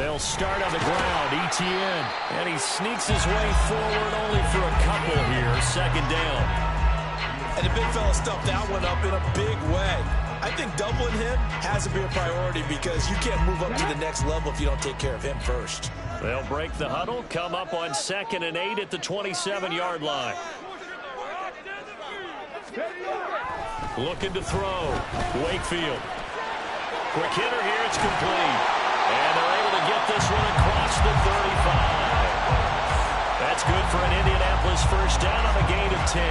They'll start on the ground. Etienne. And he sneaks his way forward only for a couple here. Second down. And the big fella stuffed that one up in a big way. I think doubling him has to be a priority because you can't move up to the next level if you don't take care of him first. They'll break the huddle, come up on 2nd and 8 at the 27-yard line. Looking to throw. Wakefield. Quick hitter here. It's complete. And they're able to get this one across the 35. That's good for an Indianapolis first down on a gain of 10.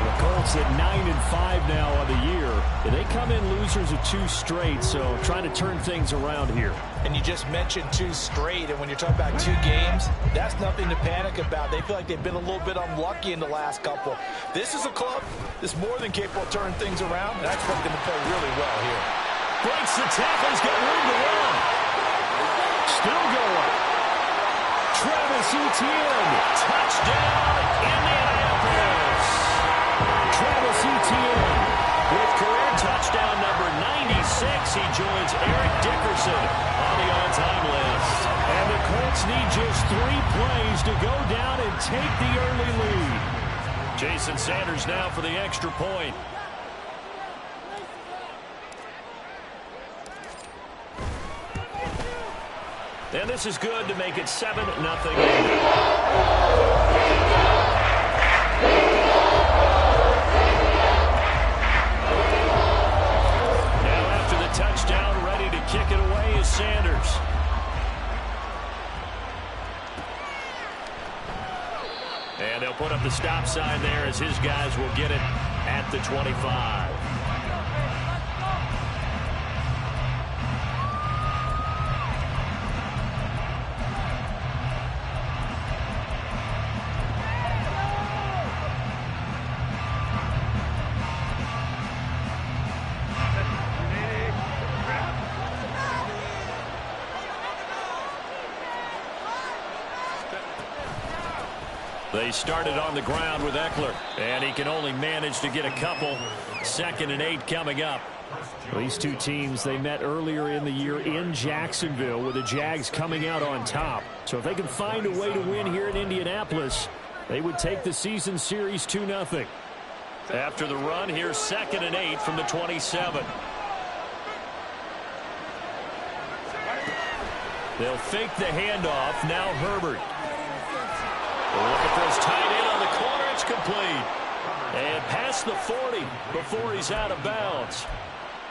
The Colts at 9-5 now on the year. They come in losers of 2 straight, so trying to turn things around here. And you just mentioned 2 straight, and when you're talking about 2 games, that's nothing to panic about. They feel like they've been a little bit unlucky in the last couple. This is a club that's more than capable of turning things around, and I expect them to play really well here. Breaks the tackle. He's got room to run. Still going. Travis Etienne. Touchdown, Indianapolis. Travis Etienne with career touchdown number 96. He joins Eric Dickerson on the all-time list. And the Colts need just 3 plays to go down and take the early lead. Jason Sanders now for the extra point. And this is good to make it 7-0. Now after the touchdown, ready to kick it away is Sanders. And they'll put up the stop sign there as his guys will get it at the 25. They started on the ground with Aefl, and he can only manage to get a couple. 2nd and 8 coming up. These 2 teams, they met earlier in the year in Jacksonville with the Jags coming out on top. So if they can find a way to win here in Indianapolis, they would take the season series 2-0. After the run, here's 2nd and 8 from the 27. They'll fake the handoff. Now Herbert. Looking for his tight end on the corner. It's complete. And past the 40 before he's out of bounds.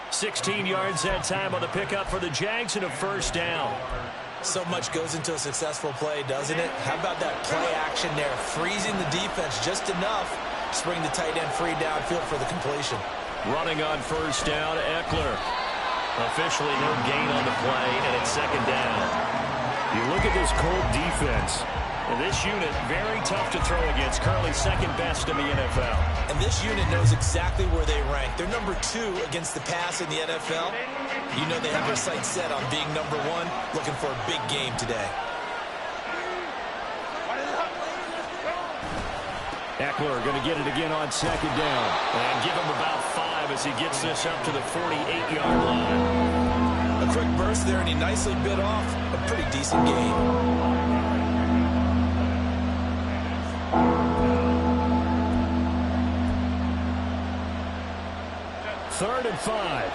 16 yards that time on the pickup for the Jags and a first down. So much goes into a successful play, doesn't it? How about that play action there? Freezing the defense just enough to bring the tight end free downfield for the completion. Running on first down, Eckler. Officially no gain on the play, and it's 2nd down. You look at this Colt defense. And this unit, very tough to throw against. Currently 2nd best in the NFL. And this unit knows exactly where they rank. They're number 2 against the pass in the NFL. You know they have their sights set on being number 1, looking for a big game today. Eckler going to get it again on 2nd down. And give him about 5 as he gets this up to the 48-yard line. A quick burst there, and he nicely bit off a pretty decent gain. 3rd and 5.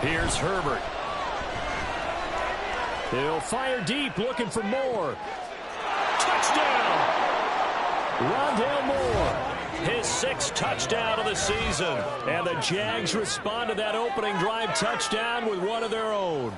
Here's Herbert. He'll fire deep, looking for more. Touchdown! Rondale Moore. His 6th touchdown of the season. And the Jags respond to that opening drive touchdown with one of their own.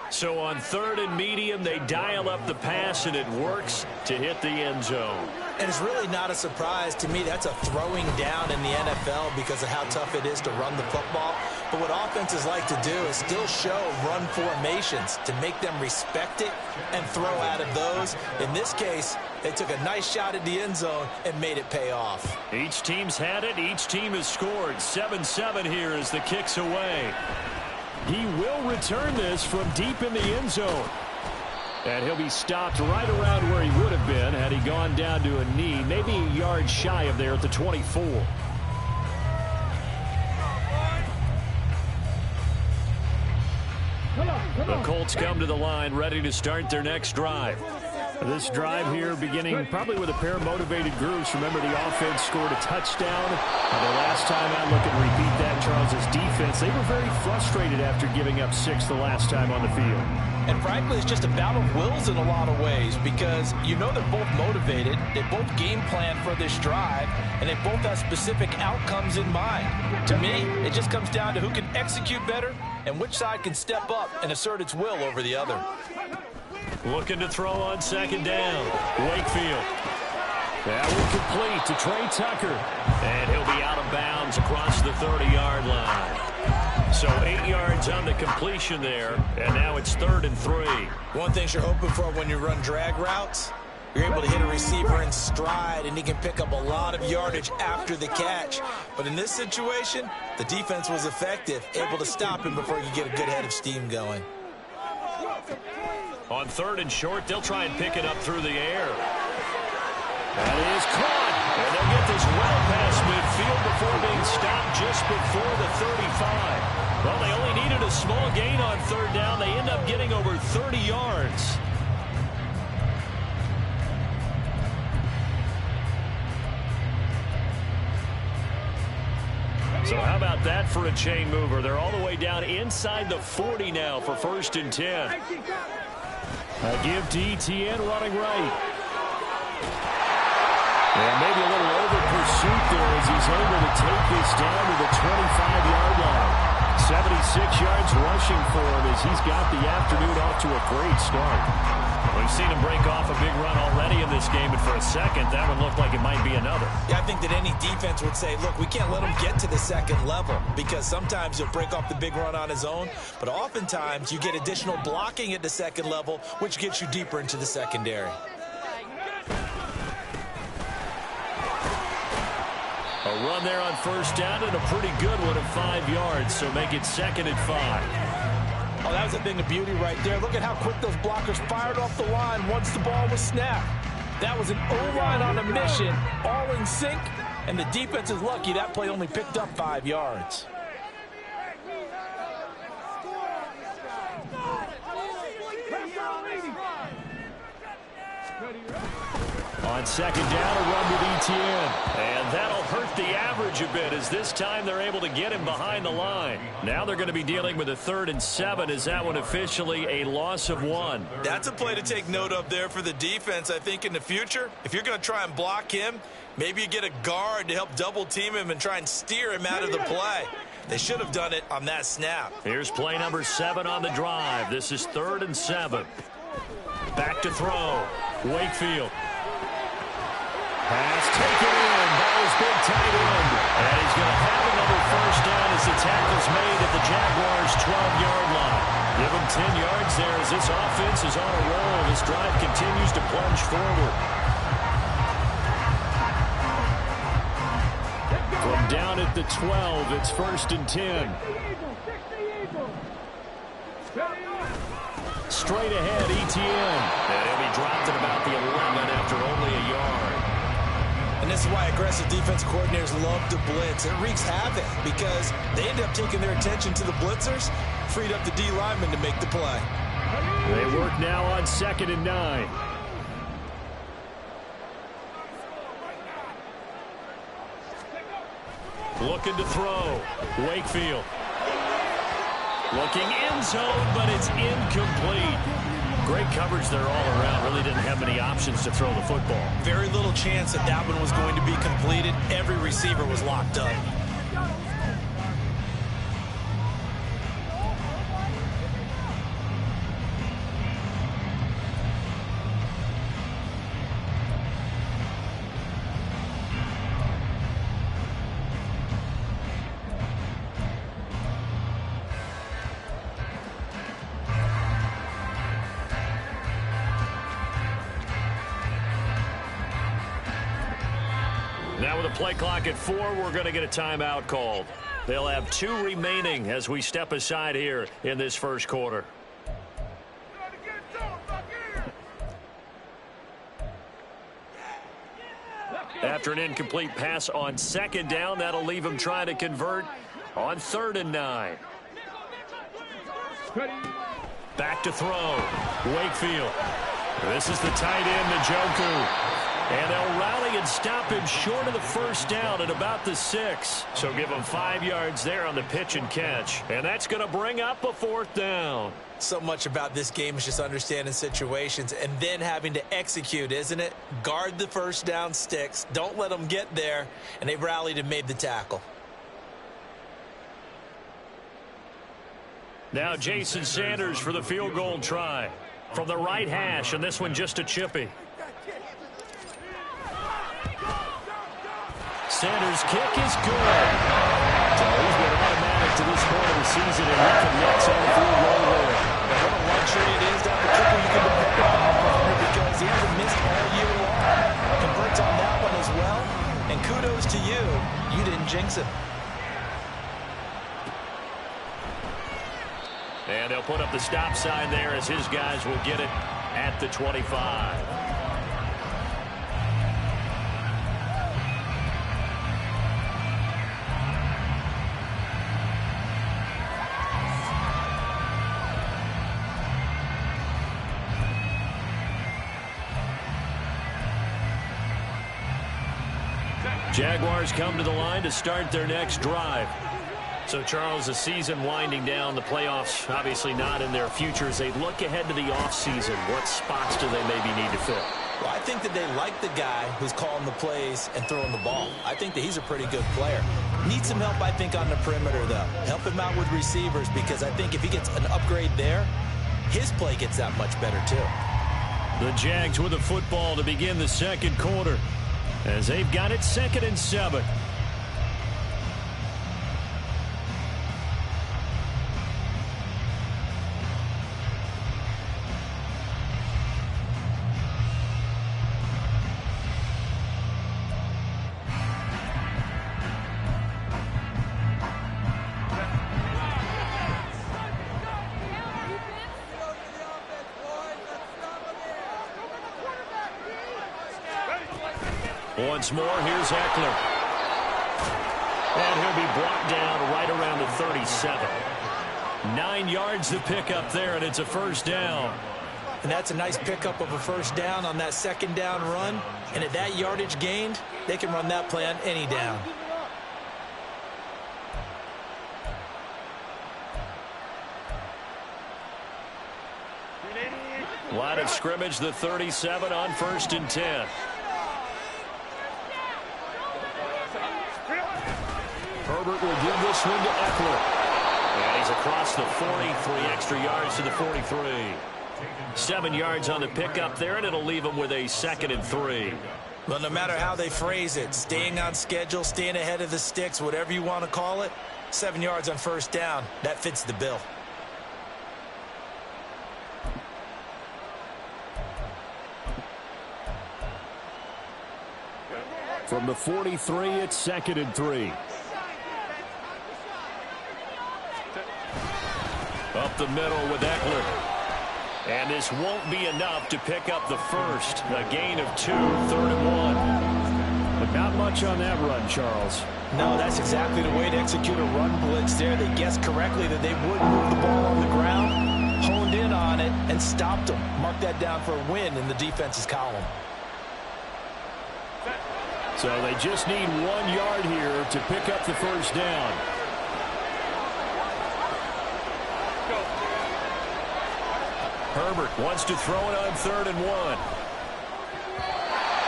So on 3rd and medium, they dial up the pass, and it works to hit the end zone. And it's really not a surprise to me. That's a throwing down in the NFL because of how tough it is to run the football. But what offenses like to do is still show run formations to make them respect it and throw out of those. In this case, they took a nice shot at the end zone and made it pay off. Each team's had it. Each team has scored. 7-7 here as the kick's away. He will return this from deep in the end zone. And he'll be stopped right around where he would have been had he gone down to a knee, maybe a yard shy of there at the 24. The Colts come to the line ready to start their next drive. This drive here beginning probably with a pair of motivated groups. Remember, the offense scored a touchdown. And the last time I look and repeat that, Charles' defense, they were very frustrated after giving up 6 the last time on the field. And frankly, it's just a battle of wills in a lot of ways because you know they're both motivated, they both game plan for this drive, and they both have specific outcomes in mind. To me, it just comes down to who can execute better and which side can step up and assert its will over the other. Looking to throw on second down. Wakefield. That will complete to Trey Tucker. And he'll be out of bounds across the 30-yard line. So 8 yards on the completion there, and now it's 3rd and 3. One thing you're hoping for when you run drag routes, you're able to hit a receiver in stride, and he can pick up a lot of yardage after the catch. But in this situation, the defense was effective, able to stop him before you get a good head of steam going. On 3rd and short, they'll try and pick it up through the air. That is caught. And they'll get this well past midfield before being stopped just before the 35. Well, they only needed a small gain on 3rd down. They end up getting over 30 yards. So how about that for a chain mover? They're all the way down inside the 40 now for 1st and 10. A give to Etienne running right. And maybe a little over pursuit there as he's able to take this down to the 25-yard line. 76 yards rushing for him as he's got the afternoon off to a great start. We've seen him break off a big run already in this game, and for a second, that one looked like it might be another. Yeah, I think that any defense would say, look, we can't let him get to the second level because sometimes he'll break off the big run on his own, but oftentimes you get additional blocking at the second level, which gets you deeper into the secondary. A run there on 1st down and a pretty good one of 5 yards, so make it 2nd and 5. Oh, that was a thing of beauty right there. Look at how quick those blockers fired off the line once the ball was snapped. That was an O-line on a mission, all in sync, and the defense is lucky that play only picked up 5 yards. On 2nd down, a run with Etienne. And that'll hurt the average a bit as this time they're able to get him behind the line. Now they're going to be dealing with a 3rd and 7. Is that one officially a loss of 1? That's a play to take note of there for the defense, I think, in the future. If you're going to try and block him, maybe you get a guard to help double-team him and try and steer him out of the play. They should have done it on that snap. Here's play number 7 on the drive. This is 3rd and 7. Back to throw. Wakefield. Pass taken in by his big tight end. And he's going to have another 1st down as the tackle's made at the Jaguars' 12-yard line. Give him 10 yards there as this offense is on a roll. This drive continues to plunge forward. From down at the 12, it's 1st and 10. Straight ahead, Etienne. And he'll be dropped at about the 11 after only a yard. And this is why aggressive defense coordinators love to blitz. It wreaks havoc because they end up taking their attention to the blitzers, freed up the D lineman to make the play. They work now on 2nd and 9. Looking to throw. Wakefield. Looking end zone, but it's incomplete. Great coverage there all around. Really didn't have many options to throw the football. Very little chance that that one was going to be completed. Every receiver was locked up. Now with a play clock at 4, we're going to get a timeout called. They'll have 2 remaining as we step aside here in this 1st quarter. After an incomplete pass on second down, that'll leave him trying to convert on 3rd and 9. Back to throw. Wakefield. This is the tight end, Njoku. And they'll rally and stop him short of the first down at about the 6. So give him 5 yards there on the pitch and catch. And that's going to bring up a 4th down. So much about this game is just understanding situations and then having to execute, isn't it? Guard the first down sticks. Don't let them get there. And they rallied and made the tackle. Now Jason Sanders for the field goal try. From the right hash, and this one just a chippy. Sanders' kick is good. So he's been automatic to this point of the season, and he connects on the field goal there. And what a luxury it is to have a kicker you can depend upon, because he hasn't missed all year long. Converts on that one as well. And kudos to you. You didn't jinx him. And they'll put up the stop sign there as his guys will get it at the 25. Jaguars come to the line to start their next drive. So, Charles, the season winding down, the playoffs obviously not in their future. As they look ahead to the offseason, what spots do they maybe need to fill? Well, I think that they like the guy who's calling the plays and throwing the ball. I think that he's a pretty good player. Needs some help, I think, on the perimeter, though. Help him out with receivers, because I think if he gets an upgrade there, his play gets that much better, too. The Jags with the football to begin the second quarter, as they've got it 2nd and 7. Once more, here's Aefl. And he'll be brought down right around the 37. 9 yards to pick up there, and it's a first down. And that's a nice pickup of a first down on that second down run. And at that yardage gained, they can run that play on any down. Line of scrimmage, the 37 on 1st and 10. Herbert will give this one to Aefl. And he's across the 43 extra yards to the 43. 7 yards on the pickup there, and it'll leave him with a 2nd and 3. Well, no matter how they phrase it, staying on schedule, staying ahead of the sticks, whatever you want to call it, 7 yards on first down, that fits the bill. From the 43, it's 2nd and 3. Up the middle with Eckler. And this won't be enough to pick up the first. A gain of 2, 3rd and 1. But not much on that run, Charles. No, that's exactly the way to execute a run blitz there. They guessed correctly that they would move the ball on the ground, honed in on it, and stopped them. Mark that down for a win in the defense's column. So they just need 1 yard here to pick up the first down. Herbert wants to throw it on 3rd and 1.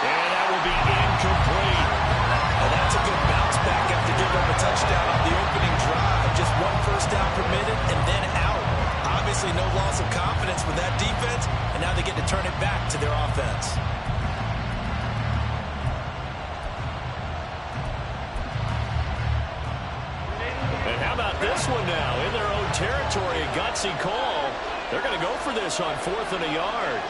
And that will be incomplete. And that's a good bounce back after giving them a touchdown on the opening drive. Just 1 first down permitted and then out. Obviously no loss of confidence with that defense, and now they get to turn it back to their offense. And how about this one now? In their own territory, a gutsy call. They're going to go for this on 4th and a yard.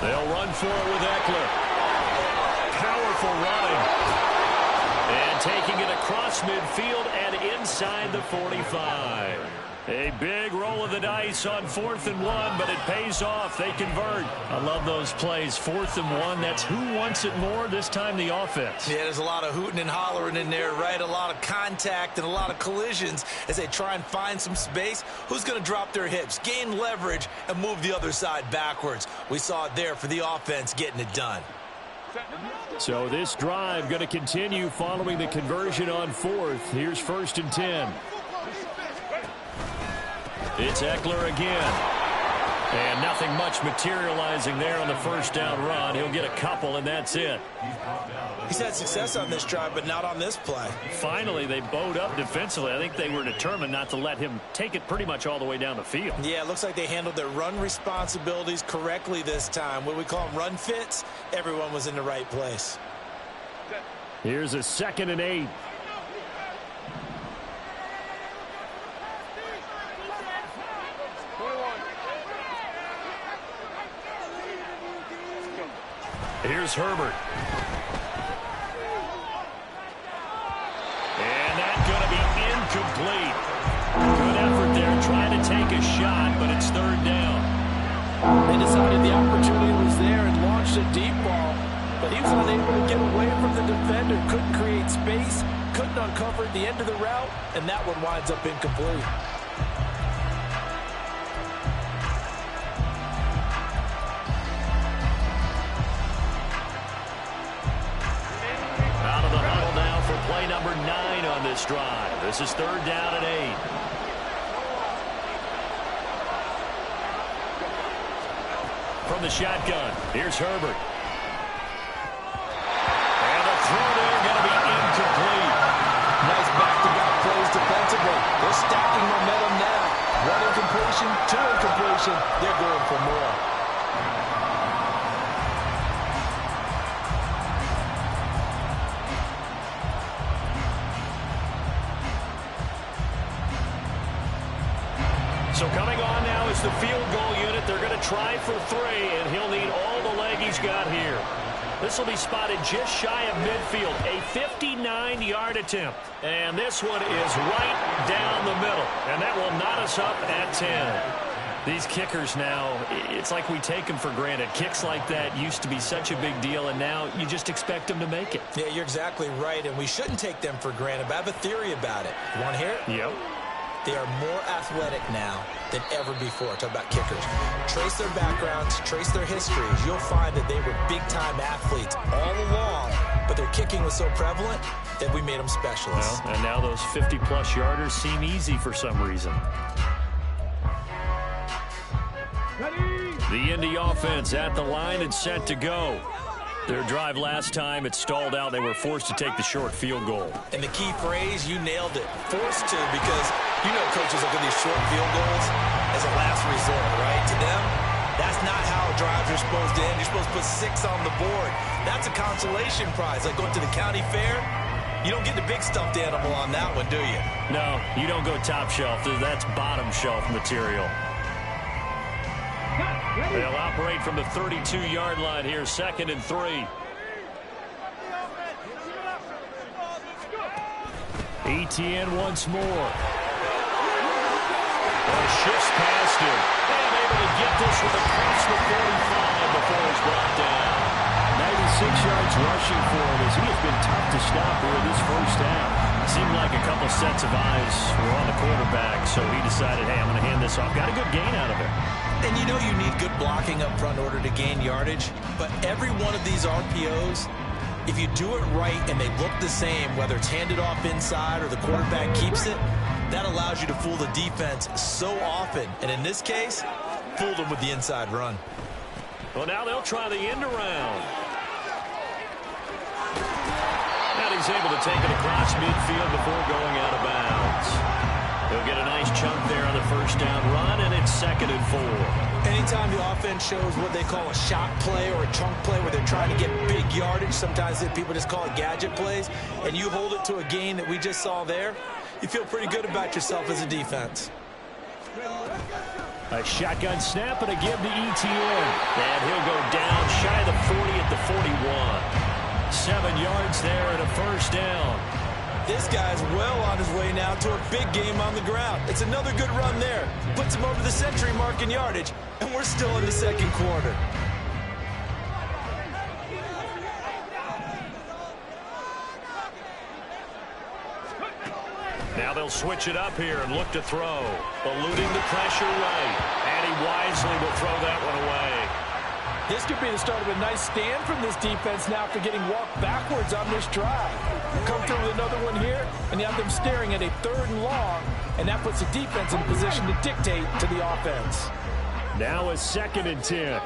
They'll run for it with Eckler. powerful running. And taking it across midfield and inside the 45. A big roll of the dice on 4th and 1, but it pays off. They convert. I love those plays. 4th and 1, that's who wants it more, this time the offense. Yeah, there's a lot of hooting and hollering in there, right? A lot of contact and a lot of collisions as they try and find some space. Who's going to drop their hips, gain leverage, and move the other side backwards? We saw it there for the offense getting it done. So this drive going to continue following the conversion on 4th. Here's 1st and 10. It's Aefl again. And nothing much materializing there on the first down run. He'll get a couple, and that's it. He's had success on this drive, but not on this play. Finally, they bowed up defensively. I think they were determined not to let him take it pretty much all the way down the field. Yeah, it looks like they handled their run responsibilities correctly this time. What we call them run fits, everyone was in the right place. Here's a 2nd and 8. Here's Herbert. And that's going to be incomplete. Good effort there, trying to take a shot, but it's 3rd down. They decided the opportunity was there and launched a deep ball, but he was unable to get away from the defender, couldn't create space, couldn't uncover the end of the route, and that one winds up incomplete. Play number 9 on this drive. This is 3rd down and 8. From the shotgun, here's Herbert. And the throw there going to be incomplete. Nice back-to-back plays defensively. They're stacking momentum now. 1 incompletion, 2 incompletion. They're going for more. So coming on now is the field goal unit. They're going to try for 3, and he'll need all the leg he's got here. This will be spotted just shy of midfield. A 59-yard attempt. And this one is right down the middle. And that will knot us up at 10. These kickers now, it's like we take them for granted. Kicks like that used to be such a big deal, and now you just expect them to make it. Yeah, you're exactly right, and we shouldn't take them for granted, but I have a theory about it. You want to hear it? Yep. They are more athletic now than ever before. Talk about kickers. Trace their backgrounds, trace their histories. You'll find that they were big-time athletes all along, but their kicking was so prevalent that we made them specialists. Well, and now those 50-plus yarders seem easy for some reason. The Indy offense at the line and set to go. Their drive last time, it stalled out. They were forced to take the short field goal. And the key phrase, you nailed it. Forced to, because you know coaches look at these short field goals as a last resort, right? To them, that's not how drives are supposed to end. You're supposed to put 6 on the board. That's a consolation prize, like going to the county fair. You don't get the big stuffed animal on that one, do you? No, you don't go top shelf. That's bottom shelf material. They'll operate from the 32-yard line here, 2nd and 3. ETN once more. Shifts past him. And able to get this one across the 45 before he's brought down. 96 yards rushing for him as he has been tough to stop here in this first half. Seemed like a couple sets of eyes were on the quarterback, so he decided, hey, I'm going to hand this off. Got a good gain out of it. And you know you need good blocking up front in order to gain yardage, but every one of these RPOs, if you do it right and they look the same, whether it's handed off inside or the quarterback keeps it, that allows you to fool the defense so often. And in this case, fooled them with the inside run. Well, now they'll try the end around. And he's able to take it across midfield before going out of bounds. He'll get a nice chunk there on the first down run, and it's 2nd and 4. Anytime the offense shows what they call a shot play or a chunk play where they're trying to get big yardage, sometimes people just call it gadget plays, and you hold it to a gain that we just saw there, you feel pretty good about yourself as a defense. A shotgun snap and a give to ETN. And he'll go down shy of the 40 at the 41. 7 yards there and a first down. This guy's well on his way now to a big game on the ground. It's another good run there. Puts him over the century mark in yardage, and we're still in the second quarter. Now they'll switch it up here and look to throw. Eluding the pressure right. And he wisely will throw that one away. This could be the start of a nice stand from this defense now after getting walked backwards on this drive. Come through with another one here, and you have them staring at a 3rd and long, and that puts the defense in position to dictate to the offense. Now a 2nd and 10.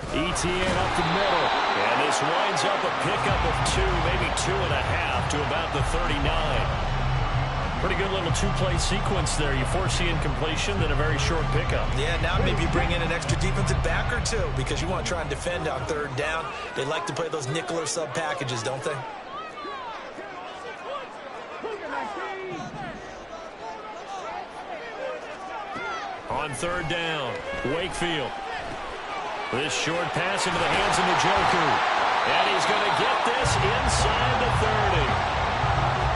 ETN up the middle, and this winds up a pickup of 2, maybe 2.5 to about the 39. Pretty good little 2-play sequence there. You force the incompletion, then a very short pickup. Yeah, now maybe bring in an extra defensive back or 2 because you want to try and defend on 3rd down. They like to play those nickel or sub packages, don't they? On 3rd down, Wakefield. This short pass into the hands of Njoku. And he's going to get this inside the 30.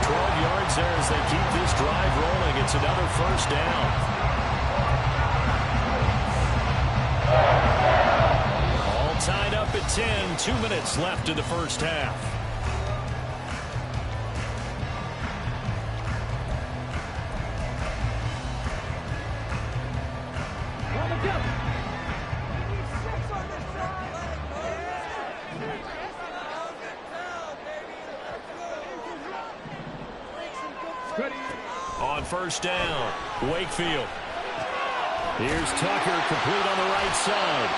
12 yards there as they keep this drive rolling. It's another first down. All tied up at 10. 2 minutes left in the first half. On 1st down, Wakefield. Here's Tucker, complete on the right side.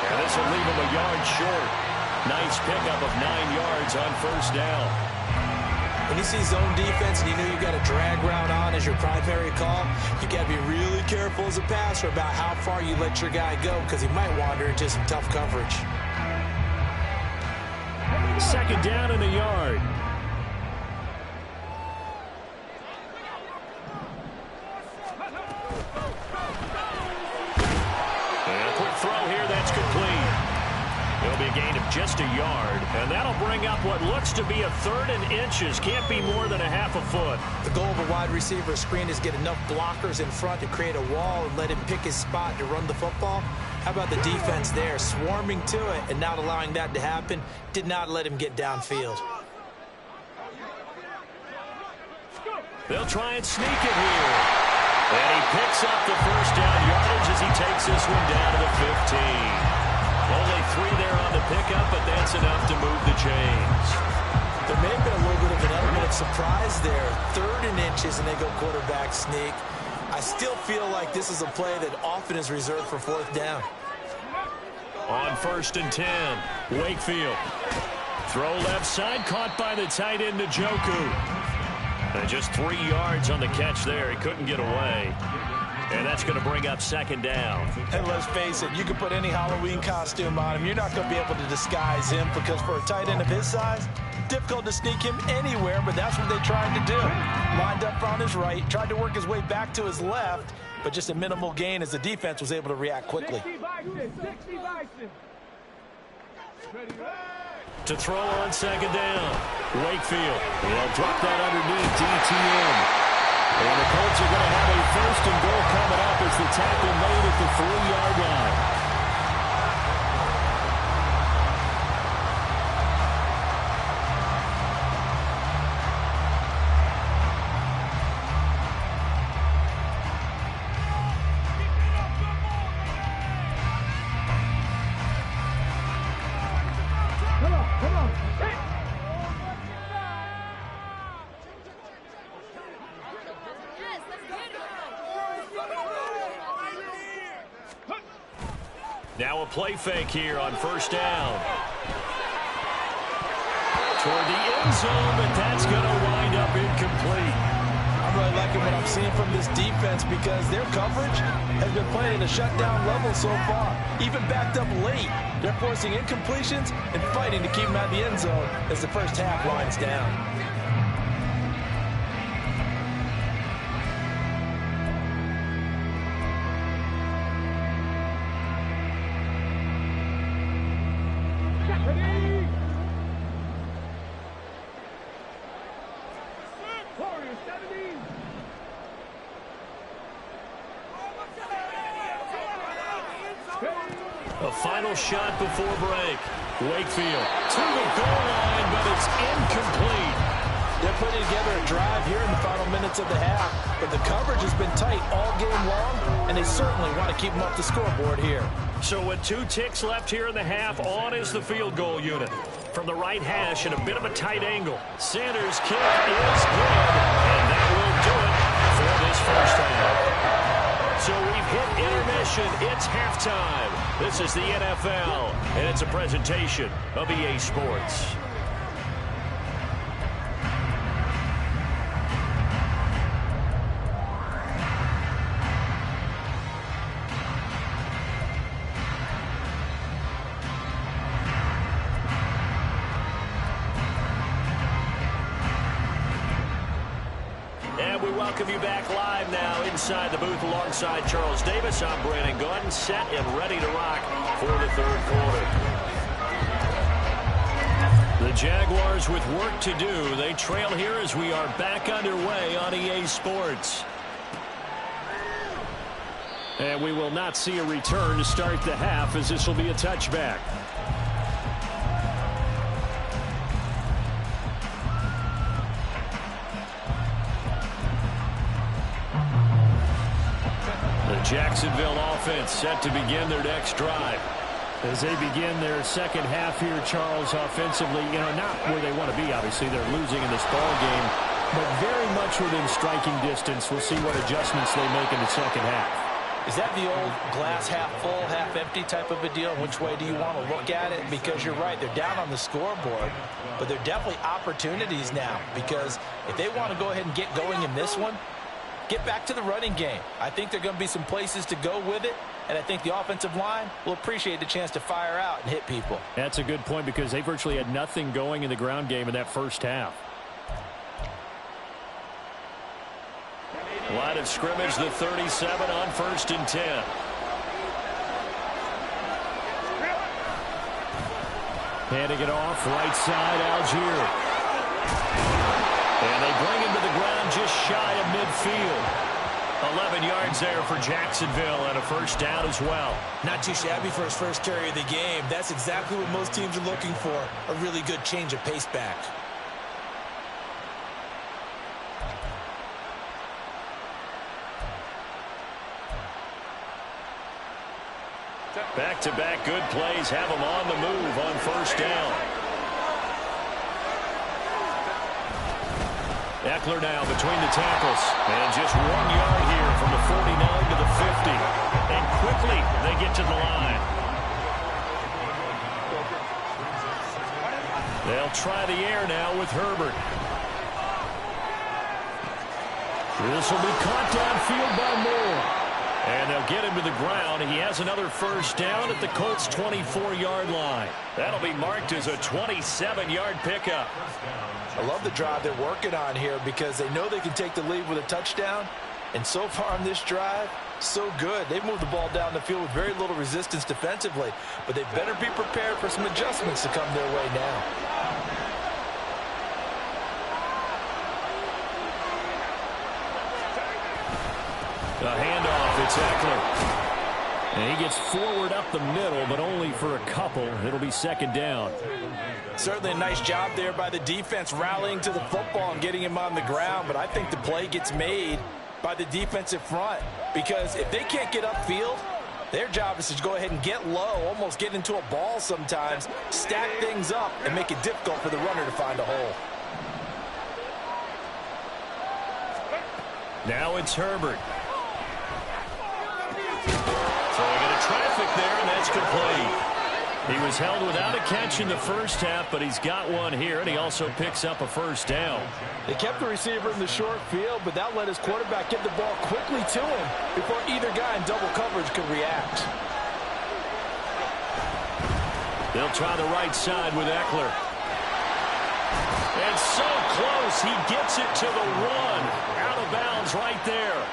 And this will leave him a yard short. Nice pickup of 9 yards on 1st down. When you see zone defense and you know you've got a drag route on as your primary call, you got to be really careful as a passer about how far you let your guy go because he might wander into some tough coverage. 2nd down in the yard. Throw here, that's complete. It'll be a gain of just a yard, and that'll bring up what looks to be a 3rd and inches. Can't be more than a half a foot. The goal of a wide receiver screen is get enough blockers in front to create a wall and let him pick his spot to run the football. How about the defense there, swarming to it and not allowing that to happen? Did not let him get downfield. They'll try and sneak it here. And he picks up the first down yardage as he takes this one down to the 15. Only 3 there on the pickup, but that's enough to move the chains. There may have been a little bit of an element of surprise there. 3rd and inches, and they go quarterback sneak. I still feel like this is a play that often is reserved for 4th down. On 1st and 10, Wakefield. Throw left side, caught by the tight end, Njoku. And just 3 yards on the catch there. He couldn't get away. And that's going to bring up 2nd down. And let's face it, you can put any Halloween costume on him. You're not going to be able to disguise him because for a tight end of his size, difficult to sneak him anywhere, but that's what they tried to do. Lined up on his right, tried to work his way back to his left, but just a minimal gain as the defense was able to react quickly. To throw on 2nd down, Wakefield. They'll drop that underneath to ETN. And the Colts are going to have a 1st and goal coming up as the tackle made at the 3-yard line. Now a play fake here on 1st down. Toward the end zone, but that's going to wind up incomplete. I'm really liking what I'm seeing from this defense because their coverage has been playing at a shutdown level so far. Even backed up late, they're forcing incompletions and fighting to keep them out of the end zone as the first half winds down. A final shot before break. Wakefield to the goal line, but it's incomplete. They're putting together a drive here in the final minutes of the half, but the coverage has been tight all game long, and they certainly want to keep them up the scoreboard here. So with 2 ticks left here in the half, on is the field goal unit. From the right hash and a bit of a tight angle. Sanders' kick is good, and that will do it for this first half. So we've hit intermission. It's halftime. This is the NFL, and it's a presentation of EA Sports. Welcome you back live now inside the booth alongside Charles Davis. I'm Brandon Gordon, set and ready to rock for the third quarter. The Jaguars with work to do. They trail here as we are back underway on EA Sports. And we will not see a return to start the half, as this will be a touchback. Jacksonville offense set to begin their next drive. As they begin their second half here, Charles, offensively, not where they want to be, obviously. They're losing in this ball game, but very much within striking distance. We'll see what adjustments they make in the second half. Is that the old glass half full, half empty type of a deal? Which way do you want to look at it? Because you're right, they're down on the scoreboard, but they're definitely opportunities now, because if they want to go ahead and get going in this one, get back to the running game. I think there are going to be some places to go with it, and I think the offensive line will appreciate the chance to fire out and hit people. That's a good point, because they virtually had nothing going in the ground game in that first half. Line of scrimmage, the 37 on 1st and 10. Handing it off, right side, Algier. And they bring him to the ground just shy of midfield. 11 yards there for Jacksonville, and a first down as well. Not too shabby for his first carry of the game. That's exactly what most teams are looking for, a really good change of pace back. Back-to-back good plays have them on the move on first down. Eckler now between the tackles. And just 1 yard here from the 49 to the 50. And quickly they get to the line. They'll try the air now with Herbert. This will be caught downfield by Moore. And they'll get him to the ground. He has another first down at the Colts' 24-yard line. That'll be marked as a 27-yard pickup. I love the drive they're working on here, because they know they can take the lead with a touchdown. And so far on this drive, so good. They've moved the ball down the field with very little resistance defensively, but they better be prepared for some adjustments to come their way now. A handoff, it's Eckler. And he gets forward up the middle, but only for a couple. It'll be second down. Certainly a nice job there by the defense, rallying to the football and getting him on the ground, but I think the play gets made by the defensive front, because if they can't get upfield, their job is to go ahead and get low, almost get into a ball sometimes, stack things up, and make it difficult for the runner to find a hole. Now it's Herbert. Throwing into traffic there, and that's complete. He was held without a catch in the first half, but he's got one here, and he also picks up a first down. They kept the receiver in the short field, but that let his quarterback get the ball quickly to him before either guy in double coverage could react. They'll try the right side with Eckler. And so close, he gets it to the one. Out of bounds right there.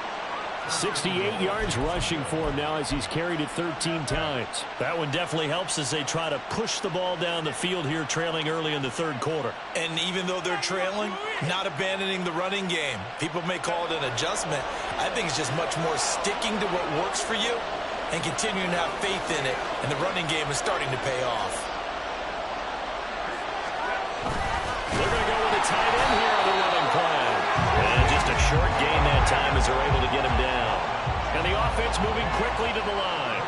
68 yards rushing for him now as he's carried it 13 times. That one definitely helps as they try to push the ball down the field here, trailing early in the third quarter. And even though they're trailing, not abandoning the running game. People may call it an adjustment. I think it's just much more sticking to what works for you and continuing to have faith in it, and the running game is starting to pay off. They're going to go with a tight end here on the running play. And just a short gain that time as they're able to get him down. And the offense moving quickly to the line.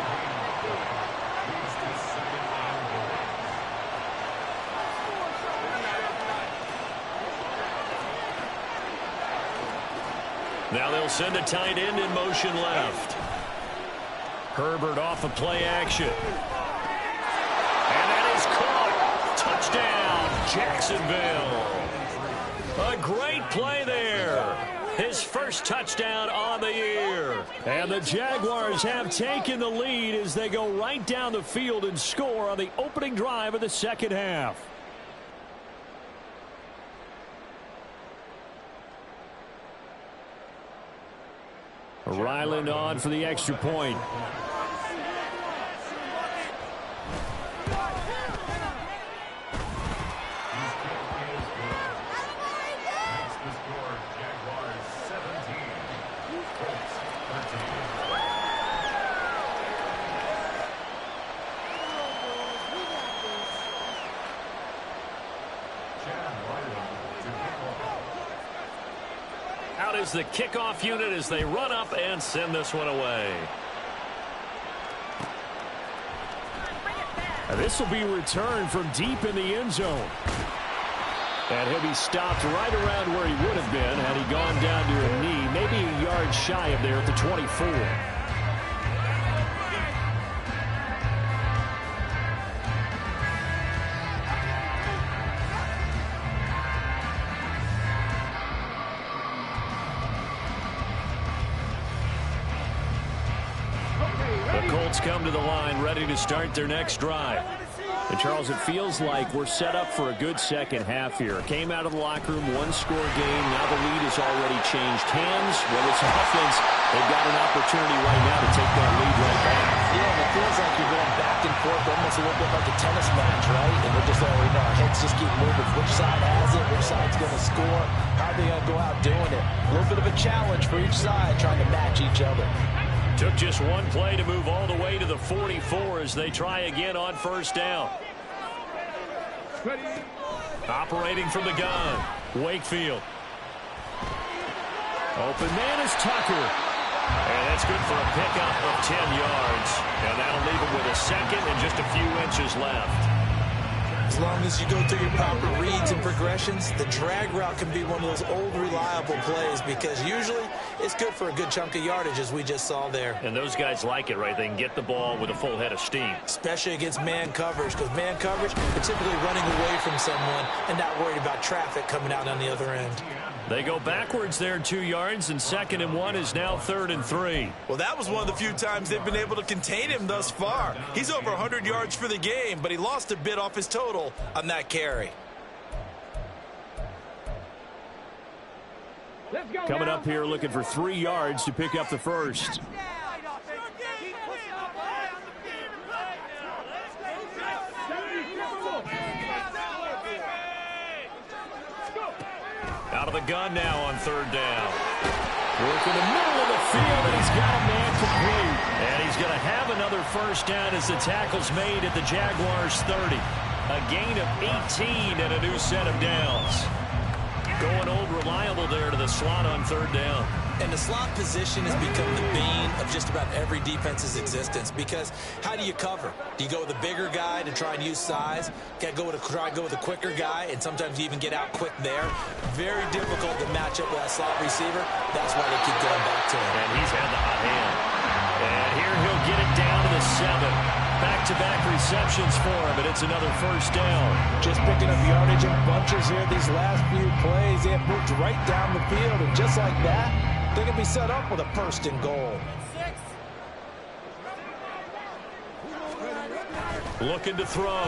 Now they'll send a tight end in motion left. Herbert off of play action. And that is caught. Touchdown, Jacksonville. A great play there. His first touchdown on the year. And the Jaguars have taken the lead as they go right down the field and score on the opening drive of the second half. Ryland on for the extra point. Out is the kickoff unit as they run up and send this one away. This will be returned from deep in the end zone. And he'll be stopped right around where he would have been had he gone down to a knee, maybe a yard shy of there at the 24. Come to the line, ready to start their next drive. And Charles, it feels like we're set up for a good second half here. Came out of the locker room, one-score game. Now the lead has already changed hands. Well, it's offense. They've got an opportunity right now to take that lead right back. Yeah, and it feels like you're going back and forth, almost a little bit like a tennis match, right? And we're just already know our heads just keep moving. Which side has it? Which side's going to score? How are they going to go out doing it? A little bit of a challenge for each side, trying to match each other. Took just one play to move all the way to the 44 as they try again on first down. Operating from the gun, Wakefield. Open man is Tucker. And that's good for a pickup of 10 yards. And that'll leave him with a second and just a few inches left. As long as you go through your proper reads and progressions, the drag route can be one of those old reliable plays because usually it's good for a good chunk of yardage as we just saw there. And those guys like it, right? They can get the ball with a full head of steam. Especially against man coverage, because man coverage, they're typically running away from someone and not worried about traffic coming out on the other end. They go backwards there 2 yards, and 2nd and 1 is now 3rd and 3. Well, that was one of the few times they've been able to contain him thus far. He's over 100 yards for the game, but he lost a bit off his total on that carry. Coming up here looking for 3 yards to pick up the first. Out of the gun now on 3rd down. Work in the middle of the field, and he's got a man complete. And he's going to have another first down as the tackle's made at the Jaguars' 30. A gain of 18 and a new set of downs. Going old reliable there to the slot on 3rd down. And the slot position has become the bane of just about every defense's existence because how do you cover? Do you go with a bigger guy to try and use size? Got to try and go with a quicker guy, and sometimes you even get out quick there. Very difficult to match up with that slot receiver. That's why they keep going back to him. And he's had the hot hand. And here he'll get it down to the 7. Back-to-back receptions for him, and it's another first down. Just picking up yardage in bunches here these last few plays. They have moved right down the field, and just like that, they can be set up with a 1st and goal. Looking to throw.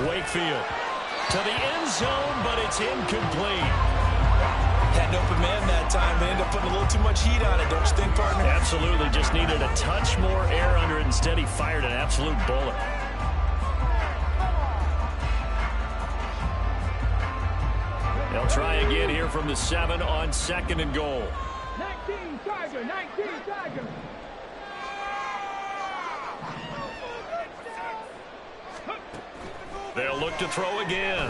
Wakefield to the end zone, but it's incomplete. Had an open man that time. They ended up putting a little too much heat on it, don't you think, partner? Absolutely. Just needed a touch more air under it. Instead, he fired an absolute bullet. They'll try again here from the 7 on 2nd and goal. 19 Tiger, 19 Tiger. They'll look to throw again.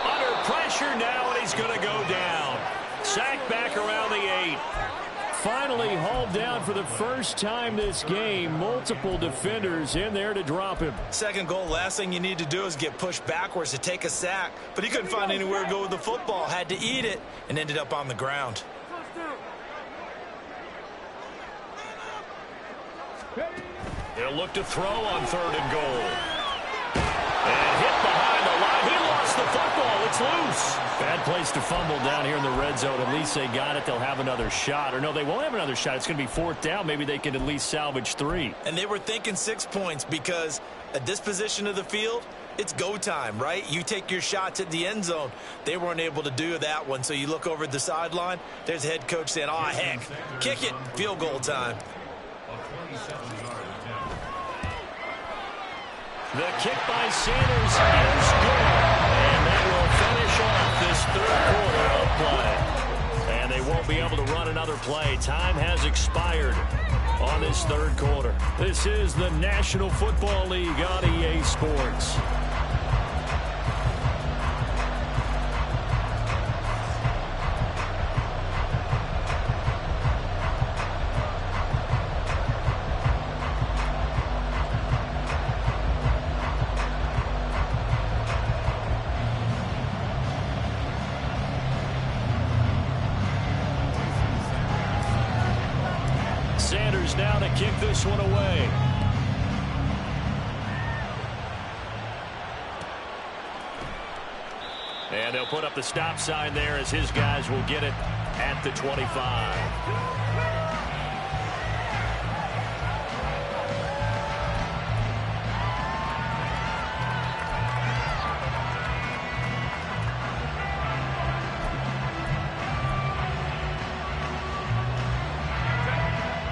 Under pressure now, and he's going to go down. Sacked back around the 8. Finally hauled down for the first time this game. Multiple defenders in there to drop him. Second goal, last thing you need to do is get pushed backwards to take a sack. But he couldn't find anywhere to go with the football. Had to eat it and ended up on the ground. They'll look to throw on 3rd and goal. And hit behind the line. He lost the football. It's loose. Bad place to fumble down here in the red zone. At least they got it. They'll have another shot. Or no, they won't have another shot. It's going to be 4th down. Maybe they can at least salvage 3. And they were thinking 6 points because at this position of the field, it's go time, right? You take your shots at the end zone. They weren't able to do that one. So you look over at the sideline. There's the head coach saying, oh, heck, kick it. Field goal time. The kick by Sanders is good. And that will finish off this 3rd quarter of play. And they won't be able to run another play. Time has expired on this 3rd quarter. This is the National Football League on EA Sports. Sanders now to kick this one away. And they'll put up the stop sign there as his guys will get it at the 25.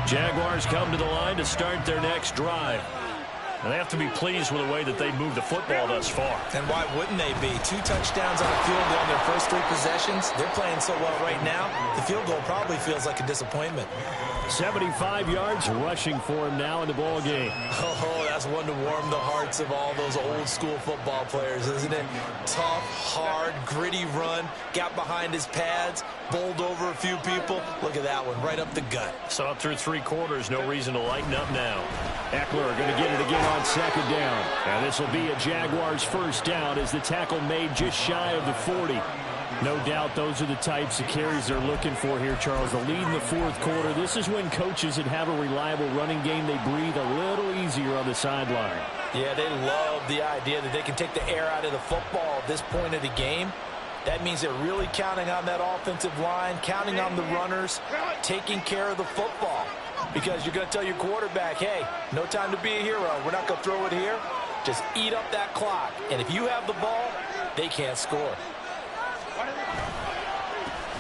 Jaguars come to the line to start their next drive. And they have to be pleased with the way that they moved the football thus far. And why wouldn't they be? 2 touchdowns on the field goal in their first 3 possessions. They're playing so well right now, the field goal probably feels like a disappointment. 75 yards rushing for him now in the ball game. Oh, that's one to warm the hearts of all those old school football players, isn't it? Tough, hard, gritty run, got behind his pads, bowled over a few people. Look at that one, right up the gut. So up through 3 quarters, no reason to lighten up now. Eckler going to get it again on 2nd down. And this will be a Jaguars 1st down as the tackle made just shy of the 40. No doubt those are the types of carries they're looking for here, Charles. The lead in the 4th quarter. This is when coaches that have a reliable running game, they breathe a little easier on the sideline. Yeah, they love the idea that they can take the air out of the football at this point of the game. That means they're really counting on that offensive line, counting on the runners, taking care of the football. Because you're going to tell your quarterback, hey, no time to be a hero. We're not going to throw it here. Just eat up that clock. And if you have the ball, they can't score.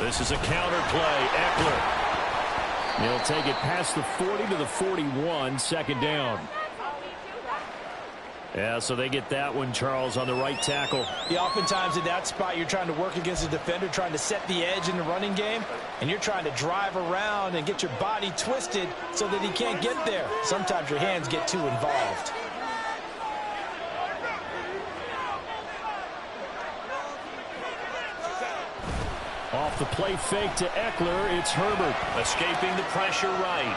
This is a counter play. Eckler. He'll take it past the 40 to the 41, 2nd down. Yeah, so they get that one, Charles, on the right tackle. Yeah, oftentimes in that spot, you're trying to work against a defender, trying to set the edge in the running game, and you're trying to drive around and get your body twisted so that he can't get there. Sometimes your hands get too involved. Off the play fake to Eckler, it's Herbert. Escaping the pressure right.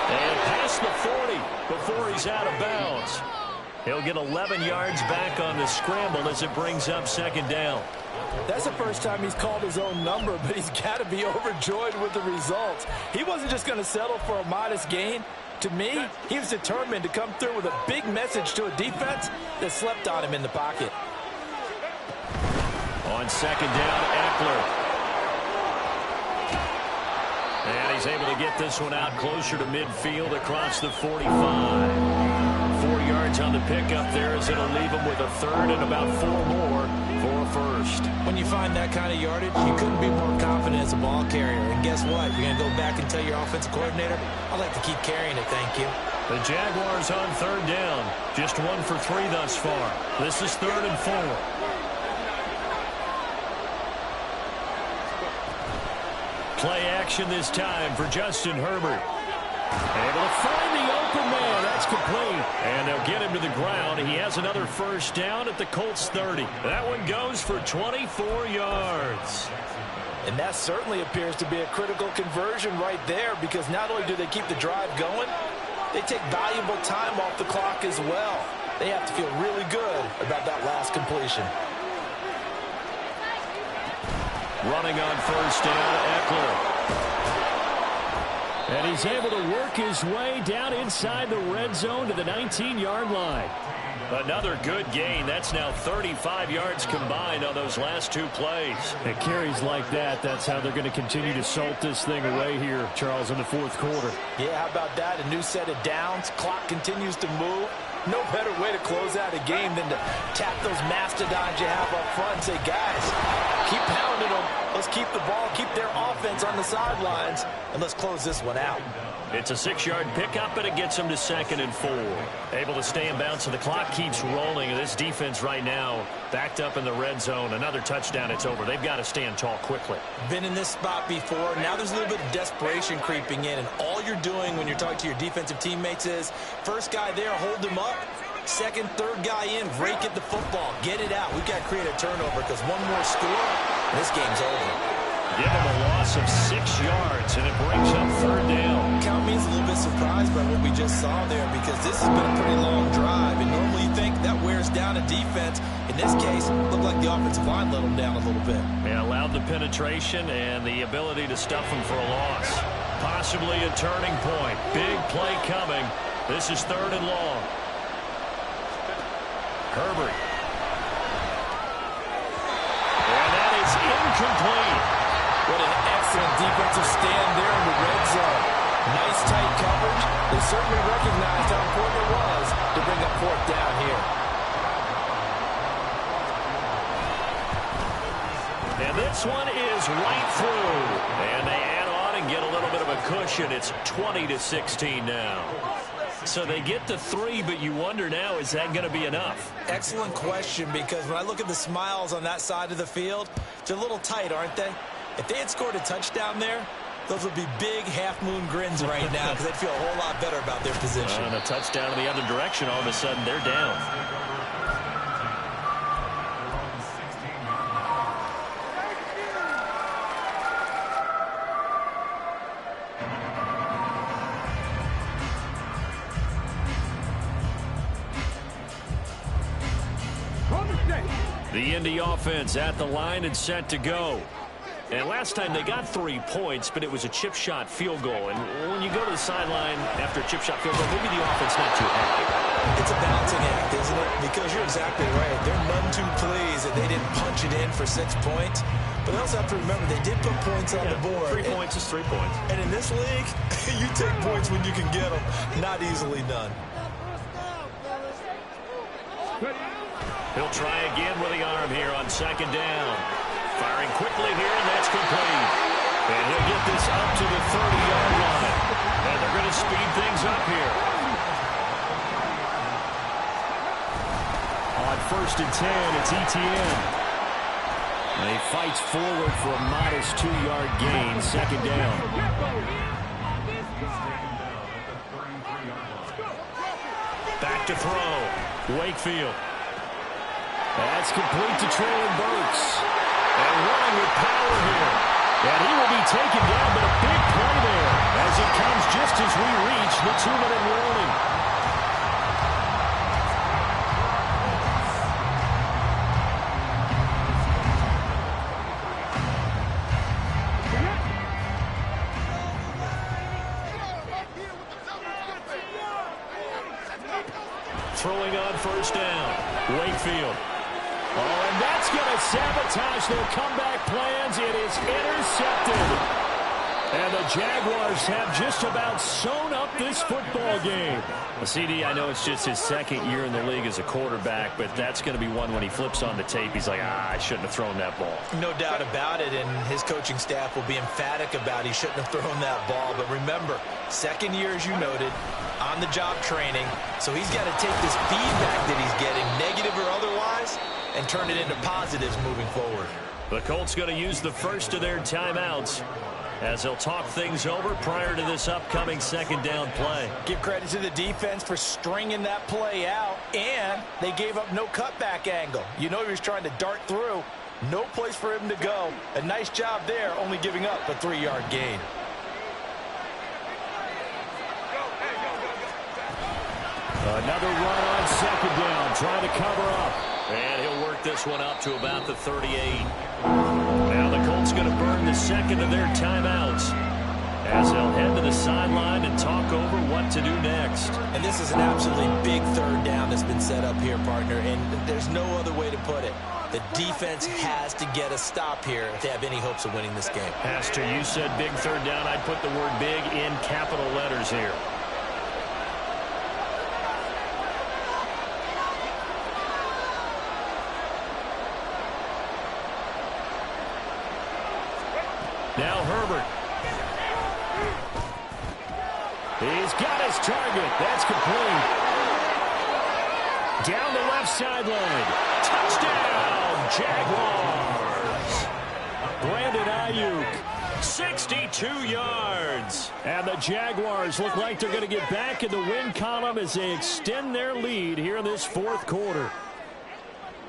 And past the 40 before he's out of bounds. He'll get 11 yards back on the scramble as it brings up 2nd down. That's the first time he's called his own number, but he's got to be overjoyed with the results. He wasn't just going to settle for a modest gain. To me, he was determined to come through with a big message to a defense that slept on him in the pocket. On 2nd down, Aefl. And he's able to get this one out closer to midfield across the 45. 4 yards on the pickup there as it'll leave him with a 3rd and about 4 more for a 1st. When you find that kind of yardage, you couldn't be more confident as a ball carrier. And guess what? You're going to go back and tell your offensive coordinator, I'd like to keep carrying it, thank you. The Jaguars on 3rd down. Just 1 for 3 thus far. This is 3rd and 4. Play action this time for Justin Herbert. Able to find the open man. That's That's complete. And they'll get him to the ground. He has another first down at the Colts 30. That one goes for 24 yards. And that certainly appears to be a critical conversion right there, because not only do they keep the drive going, they take valuable time off the clock as well. They have to feel really good about that last completion. Running on first down, Aefl. And he's able to work his way down inside the red zone to the 19-yard line. Another good gain. That's now 35 yards combined on those last two plays. And carries like that, that's how they're going to continue to salt this thing away here, Charles, in the fourth quarter. Yeah, how about that? A new set of downs. Clock continues to move. No better way to close out a game than to tap those mastodons you have up front and say, guys, keep pounding them. Let's keep the ball, keep their offense on the sidelines, and let's close this one out. It's a 6-yard pickup, and it gets them to 2nd and 4. Able to stay in bounds, so the clock keeps rolling. And this defense right now backed up in the red zone. Another touchdown, it's over. They've got to stand tall quickly. Been in this spot before. Now there's a little bit of desperation creeping in, and all you're doing when you're talking to your defensive teammates is, first guy there, hold him up. Second, third guy in, rake at the football. Get it out. We've got to create a turnover, because one more score, and this game's over. Give him a loss of 6 yards, and it brings up 3rd down. Count me as a little bit surprised by what we just saw there, because this has been a pretty long drive, and normally you think that wears down a defense. In this case, it looked like the offensive line let them down a little bit. They allowed the penetration and the ability to stuff them for a loss. Possibly a turning point. Big play coming. This is 3rd and long. Herbert. And that is incomplete. What an excellent defensive stand there in the red zone. Nice tight coverage. They certainly recognized how important it was to bring up 4th down here. And this one is right through. And they add on and get a little bit of a cushion. It's 20-16 now. So they get to 3, but you wonder now, is that going to be enough? Excellent question, because when I look at the smiles on that side of the field, they're a little tight, aren't they? If they had scored a touchdown there, those would be big half-moon grins right now, because they'd feel a whole lot better about their position. And a touchdown in the other direction, all of a sudden they're down. The Indy offense at the line and set to go. And last time they got 3 points, but it was a chip shot field goal. And when you go to the sideline after a chip shot field goal, maybe the offense not too happy. It's a balancing act, isn't it? Because you're exactly right. They're none too pleased that they didn't punch it in for 6 points. But they also have to remember they did put points on the board. 3 points is 3 points. And in this league, you take points when you can get them. Not easily done. He'll try again with the arm here on 2nd down. Firing quickly here, and that's complete. And he'll get this up to the 30-yard line. And they're going to speed things up here. On 1st and 10, it's Etienne. And he fights forward for a modest 2-yard gain, 2nd down. Back to throw. Wakefield. That's complete to Traylon Burks. And running with power here. And he will be taken down, but a big play there as it comes just as we reach the 2-minute warning. Throwing on 1st down. Wakefield. Oh, and that's going to sabotage their comeback plans. It is intercepted. And the Jaguars have just about sewn up this football game. Well, CD, I know it's just his 2nd year in the league as a quarterback, but that's going to be one when he flips on the tape. He's like, I shouldn't have thrown that ball. No doubt about it, and his coaching staff will be emphatic about he shouldn't have thrown that ball. But remember, 2nd year, as you noted, on-the-job training. So he's got to take this feedback that he's getting, negative or otherwise, and turn it into positives moving forward. The Colts going to use the first of their timeouts. as they'll talk things over prior to this upcoming second down play. Give credit to the defense for stringing that play out, and they gave up no cutback angle. You know he was trying to dart through. No place for him to go. A nice job there, only giving up a 3-yard gain. Another run on second down, trying to cover up. And he'll work this one up to about the 38. Now the Colts going to burn the second of their timeouts as they'll head to the sideline and talk over what to do next. And this is an absolutely big third down that's been set up here, partner, and there's no other way to put it. The defense has to get a stop here if they have any hopes of winning this game. Has to. You said big third down. I'd put the word big in capital letters here. Now Herbert. He's got his target. That's complete. Down the left sideline. Touchdown, Jaguars. Brandon Ayuk, 62 yards. And the Jaguars look like they're going to get back in the win column as they extend their lead here in this fourth quarter.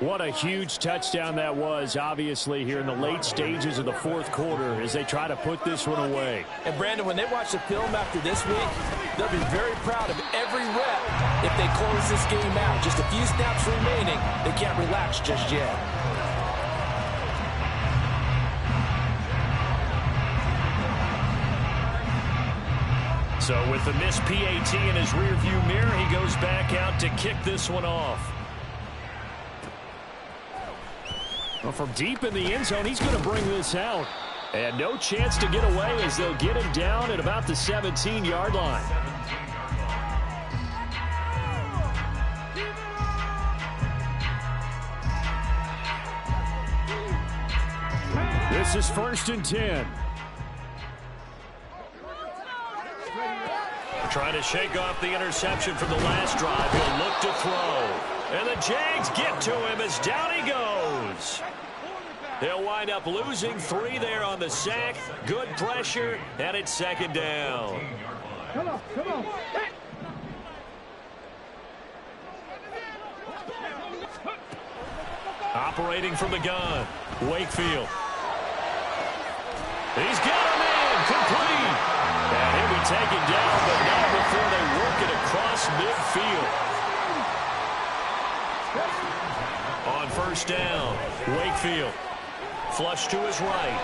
What a huge touchdown that was, obviously, here in the late stages of the fourth quarter as they try to put this one away. And, Brandon, when they watch the film after this week, they'll be very proud of every rep if they close this game out. Just a few snaps remaining. They can't relax just yet. So with the missed PAT in his rearview mirror, he goes back out to kick this one off. Well, from deep in the end zone, he's going to bring this out. And no chance to get away as they'll get him down at about the 17-yard line. This is 1st and 10. Trying to shake off the interception from the last drive. He'll look to throw. And the Jags get to him as down he goes. They'll wind up losing 3 there on the sack. Good pressure, and it's second down. Come on, come on. Operating from the gun, Wakefield. He's got him in, complete. And he'll be taken down, but not before they work it across midfield. On 1st down, Wakefield. Flush to his right.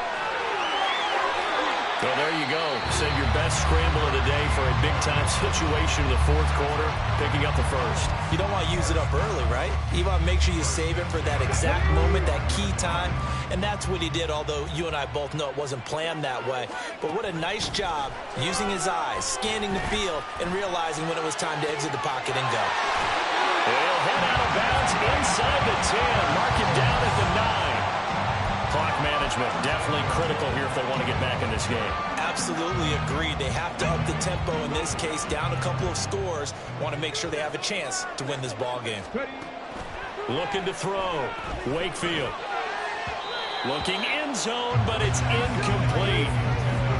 So there you go. Save your best scramble of the day for a big-time situation in the fourth quarter, picking up the first. You don't want to use it up early, right? You want to make sure you save it for that exact moment, that key time. And that's what he did, although you and I both know it wasn't planned that way. But what a nice job using his eyes, scanning the field, and realizing when it was time to exit the pocket and go. He'll head out of bounds inside the 10. Mark him down at the 9. Clock management definitely critical here if they want to get back in this game. Absolutely agreed. They have to up the tempo in this case, down a couple of scores. Want to make sure they have a chance to win this ball game. Looking to throw. Wakefield. Looking end zone, but it's incomplete.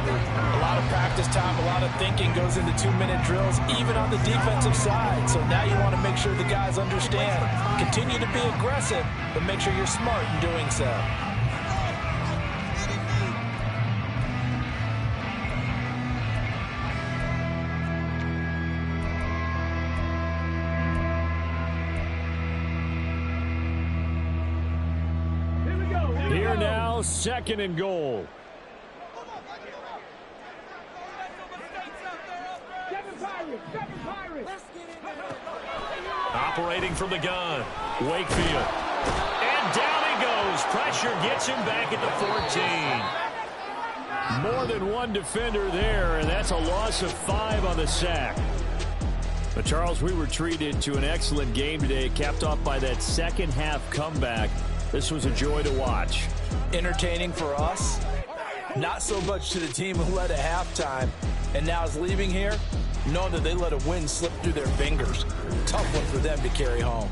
A lot of practice time, a lot of thinking goes into 2-minute drills, even on the defensive side. So now you want to make sure the guys understand. Continue to be aggressive, but make sure you're smart in doing so. Here now, 2nd and goal. Operating from the gun, Wakefield. And down he goes. Pressure gets him back at the 14. More than one defender there, and that's a loss of 5 on the sack. But, Charles, we were treated to an excellent game today, capped off by that second-half comeback. This was a joy to watch. Entertaining for us, not so much to the team who led at halftime and now is leaving here, knowing that they let a win slip through their fingers. Tough one for them to carry home.